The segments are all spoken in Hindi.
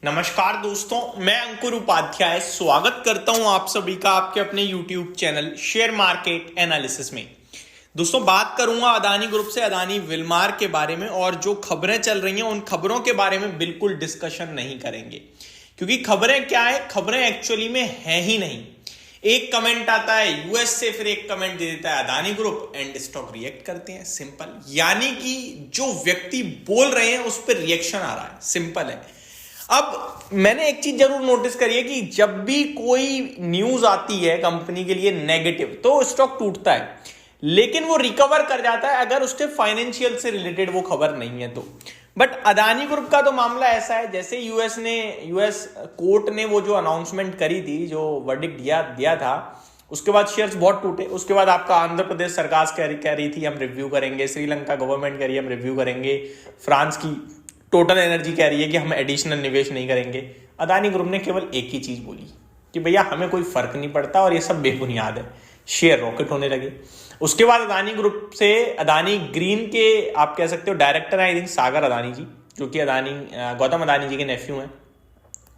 नमस्कार दोस्तों, मैं अंकुर उपाध्याय स्वागत करता हूं आप सभी का आपके अपने YouTube channel share market analysis में। दोस्तों, बात करूंगा अदानी ग्रुप से अदानी विलमार के बारे में, और जो खबरें चल रही हैं उन खबरों के बारे में बिल्कुल डिस्कशन नहीं करेंगे, क्योंकि खबरें क्या है, खबरें एक्चुअली में है ही नहीं। एक कमेंट आता है यूएस से, फिर एक कमेंट दे देता है Adani group, and stock react करते हैं। सिंपल, यानी कि जो व्यक्ति बोल रहे हैं उस पर रिएक्शन आ रहा है, सिंपल है। अब मैंने एक चीज जरूर नोटिस करी है कि जब भी कोई न्यूज आती है कंपनी के लिए नेगेटिव, तो स्टॉक टूटता है, लेकिन वो रिकवर कर जाता है अगर उसके फाइनेंशियल से रिलेटेड वो खबर नहीं है तो। बट अदानी ग्रुप का तो मामला ऐसा है, जैसे यूएस कोर्ट ने वो जो अनाउंसमेंट करी थी, जो वर्डिक्ट दिया था, उसके बाद शेयर्स बहुत टूटे। उसके बाद आपका आंध्र प्रदेश सरकार कह रही थी हम रिव्यू करेंगे, श्रीलंका गवर्नमेंट कह रही है हम रिव्यू करेंगे, फ्रांस की टोटल एनर्जी कह रही है कि हम एडिशनल निवेश नहीं करेंगे। अदानी ग्रुप ने केवल एक ही चीज बोली कि भैया हमें कोई फर्क नहीं पड़ता और ये सब बेबुनियाद है। शेयर रॉकेट होने लगे। उसके बाद अदानी ग्रुप से अदानी ग्रीन के आप कह सकते हो डायरेक्टर हैं आई थिंक सागर अदानी जी, जो कि गौतम अदानी जी के नेफ्यू हैं।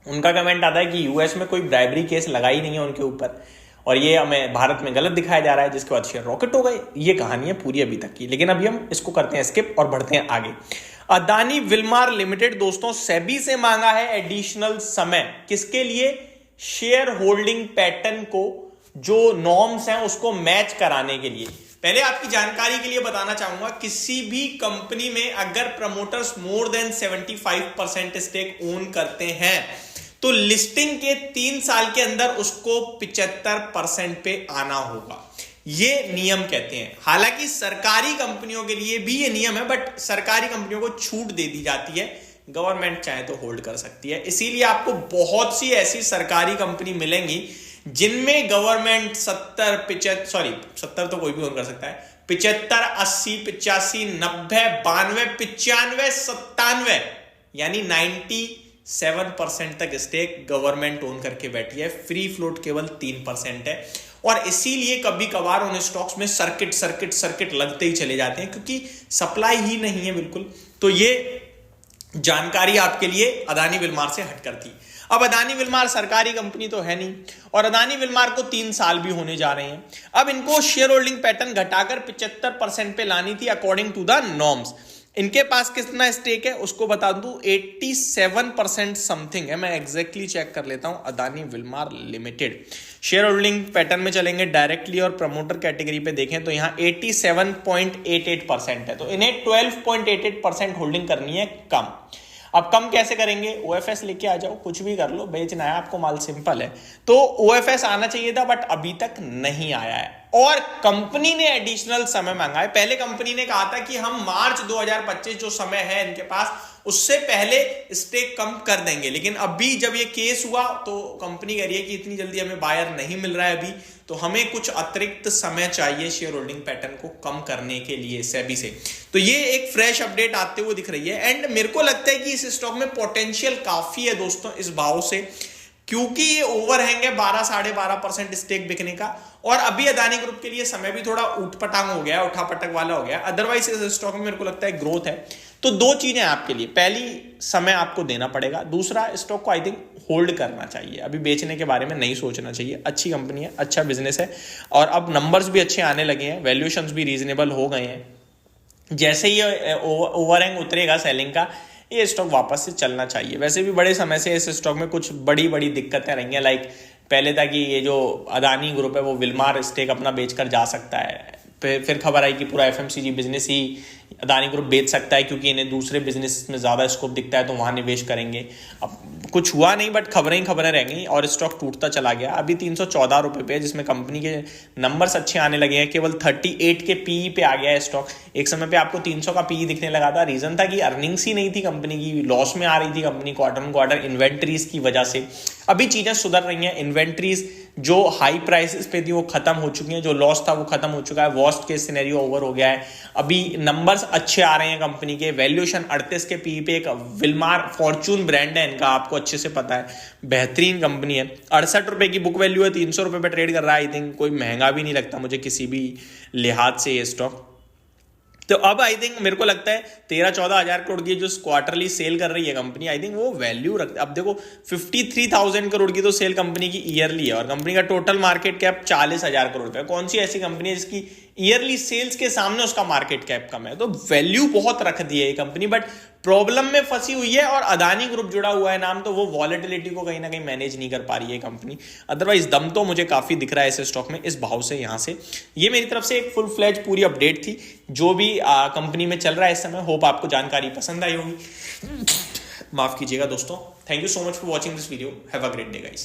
उनका कमेंट आता है कि यूएस में कोई ब्राइबरी केस लगा ही नहीं है उनके ऊपर, और ये हमें भारत में गलत दिखाया जा रहा है, जिसके बाद शेयर रॉकेट हो गए। ये कहानी है पूरी अभी तक की, लेकिन अभी हम इसको करते हैं स्किप और बढ़ते हैं आगे। अदानी विलमार लिमिटेड दोस्तों सेबी से मांगा है एडिशनल समय, किसके लिए? शेयर होल्डिंग पैटर्न को, जो नॉर्म्स हैं उसको मैच कराने के लिए। पहले आपकी जानकारी के लिए बताना चाहूंगा, किसी भी कंपनी में अगर promoters more than 75% stake own करते हैं तो लिस्टिंग के 3 साल के अंदर उसको 75% पे आना होगा। ये नियम कहते हैं। हालांकि सरकारी कंपनियों के लिए भी ये नियम है, बट सरकारी कंपनियों को छूट दे दी जाती है, गवर्नमेंट चाहे तो होल्ड कर सकती है। इसीलिए आपको बहुत सी ऐसी सरकारी कंपनी मिलेंगी जिनमें गवर्नमेंट 70 तो कोई भी ओन कर सकता है, 75, 80, 85, 90, 92, 95, 97 यानी 97% तक स्टेक गवर्नमेंट ओन करके बैठी है। फ्री फ्लोट केवल 3% है, और इसीलिए कभी कभार उन स्टॉक्स में सर्किट लगते ही चले जाते हैं, क्योंकि सप्लाई ही नहीं है बिल्कुल। तो ये जानकारी आपके लिए अदानी विलमार से हट करती। अब अदानी विलमार सरकारी कंपनी तो है नहीं, और अदानी विलमार को 3 साल भी होने जा रहे हैं। अब इनको शेयर होल्डिंग पैटर्न घटाकर 75% पे लानी थी अकॉर्डिंग टू द नॉर्म्स। इनके पास कितना स्टेक है उसको बता दूं, 87% समथिंग है। मैं एग्जैक्टली चेक कर लेता हूं। Adani Wilmar limited share holding pattern में चलेंगे, डायरेक्टली और प्रमोटर कैटेगरी पे देखें तो यहां 87.88% है, तो इन्हें 12.88% होल्डिंग करनी है कम। अब कम कैसे करेंगे? ओएफएस लेके आ जाओ, कुछ भी कर लो, बेचना है आपको माल, सिंपल है। तो ओएफएस आना चाहिए था, बट अभी तक नहीं आया है, और कंपनी ने एडिशनल समय मांगा है। पहले कंपनी ने कहा था कि हम मार्च 2025 जो समय है इनके पास, उससे पहले स्टेक कम कर देंगे, लेकिन अभी जब ये केस हुआ तो कंपनी कह रही है कि इतनी जल्दी हमें बायर नहीं मिल रहा है अभी, तो हमें कुछ अतिरिक्त समय चाहिए शेयर होल्डिंग पैटर्न को कम करने के लिए सेबी से। तो ये एक फ्रेश अपडेट आते हुए दिख रही है, एंड मेरे को लगता है कि इस स्टॉक में पोटेंशियल काफी है दोस्तों इस भाव से, क्योंकि ये ओवरहैंग है 12-12.5% स्टेक बिकने का, और अभी अदानी ग्रुप के लिए समय भी थोड़ा उठपटांग हो गया, उठापटक वाला हो गया। अदरवाइज इस स्टॉक में मेरे को लगता है ग्रोथ है। तो 2 चीजें आपके लिए, पहली समय आपको देना पड़ेगा, दूसरा स्टॉक को आई थिंक होल्ड करना चाहिए, अभी बेचने के बारे में नहीं सोचना चाहिए। अच्छी कंपनी है, अच्छा बिजनेस है, और अब नंबर्स भी अच्छे आने लगे हैं, वैल्यूएशंस भी रीजनेबल हो गए हैं। जैसे ही ओवरहैंग उतरेगा सेलिंग का, ये स्टॉक वापस से चलना चाहिए। वैसे भी बड़े समय से इस स्टॉक में कुछ बड़ी दिक्कतें रही हैं, लाइक पहले था कि ये जो अदानी ग्रुप है वो विलमार स्टेक अपना बेचकर जा सकता है, फिर खबर आई कि पूरा एफएमसीजी बिजनेस ही अदानी ग्रुप बेच सकता है, क्योंकि इन्हें दूसरे बिजनेस में ज़्यादा स्कोप दिखता है तो वहाँ निवेश करेंगे। अब कुछ हुआ नहीं, बट खबरें रह गई, और स्टॉक टूटता चला गया। अभी 314 रुपये पे, जिसमें कंपनी के नंबर्स अच्छे आने लगे हैं, केवल 38 के पीई पे आ गया है स्टॉक। एक समय पे आपको 300 का पीई दिखने लगा था। रीज़न था कि अर्निंग्स ही नहीं थी कंपनी की, लॉस में आ रही थी कंपनी क्वार्टर इन्वेंट्रीज की वजह से। अभी चीज़ें सुधर रही हैं, इन्वेंट्रीज जो हाई प्राइसेस पे थी वो खत्म हो चुकी हैं, जो लॉस था वो खत्म हो चुका है, वर्स्ट केस सिनेरियो ओवर हो गया है। अभी नंबर्स अच्छे आ रहे हैं कंपनी के, वैल्यूएशन 38 के पी पे। एक विलमार फॉर्चून ब्रांड है इनका, आपको अच्छे से पता है, बेहतरीन कंपनी है। 68 रुपए की बुक वैल्यू है, 300 रुपए पे ट्रेड कर रहा है। आई थिंक कोई महंगा भी नहीं लगता मुझे किसी भी लिहाज से ये स्टॉक। तो अब आई थिंक मेरे को लगता है 13-14 हजार करोड़ की जो क्वार्टरली सेल कर रही है कंपनी, आई थिंक वो वैल्यू रखते। अब देखो 53,000 करोड़ की तो सेल कंपनी की ईयरली है और कंपनी का टोटल मार्केट कैप 40,000 करोड़ का। कौन सी ऐसी कंपनी है जिसकी ईयरली सेल्स के सामने उसका मार्केट कैप कम है? तो वैल्यू बहुत रख दी है ये कंपनी, बट प्रॉब्लम में फंसी हुई है और अदानी ग्रुप जुड़ा हुआ है नाम, तो वो वॉलेटिलिटी को कहीं ना कहीं मैनेज नहीं कर पा रही है कंपनी। अदरवाइज दम तो मुझे काफी दिख रहा है इस स्टॉक में, इस भाव से। यहां से ये मेरी तरफ से एक फुल फ्लैज पूरी अपडेट थी जो भी कंपनी में चल रहा है इस समय। होप आपको जानकारी पसंद आई होगी, माफ कीजिएगा दोस्तों। Thank you so much for watching this video. Have a great day guys.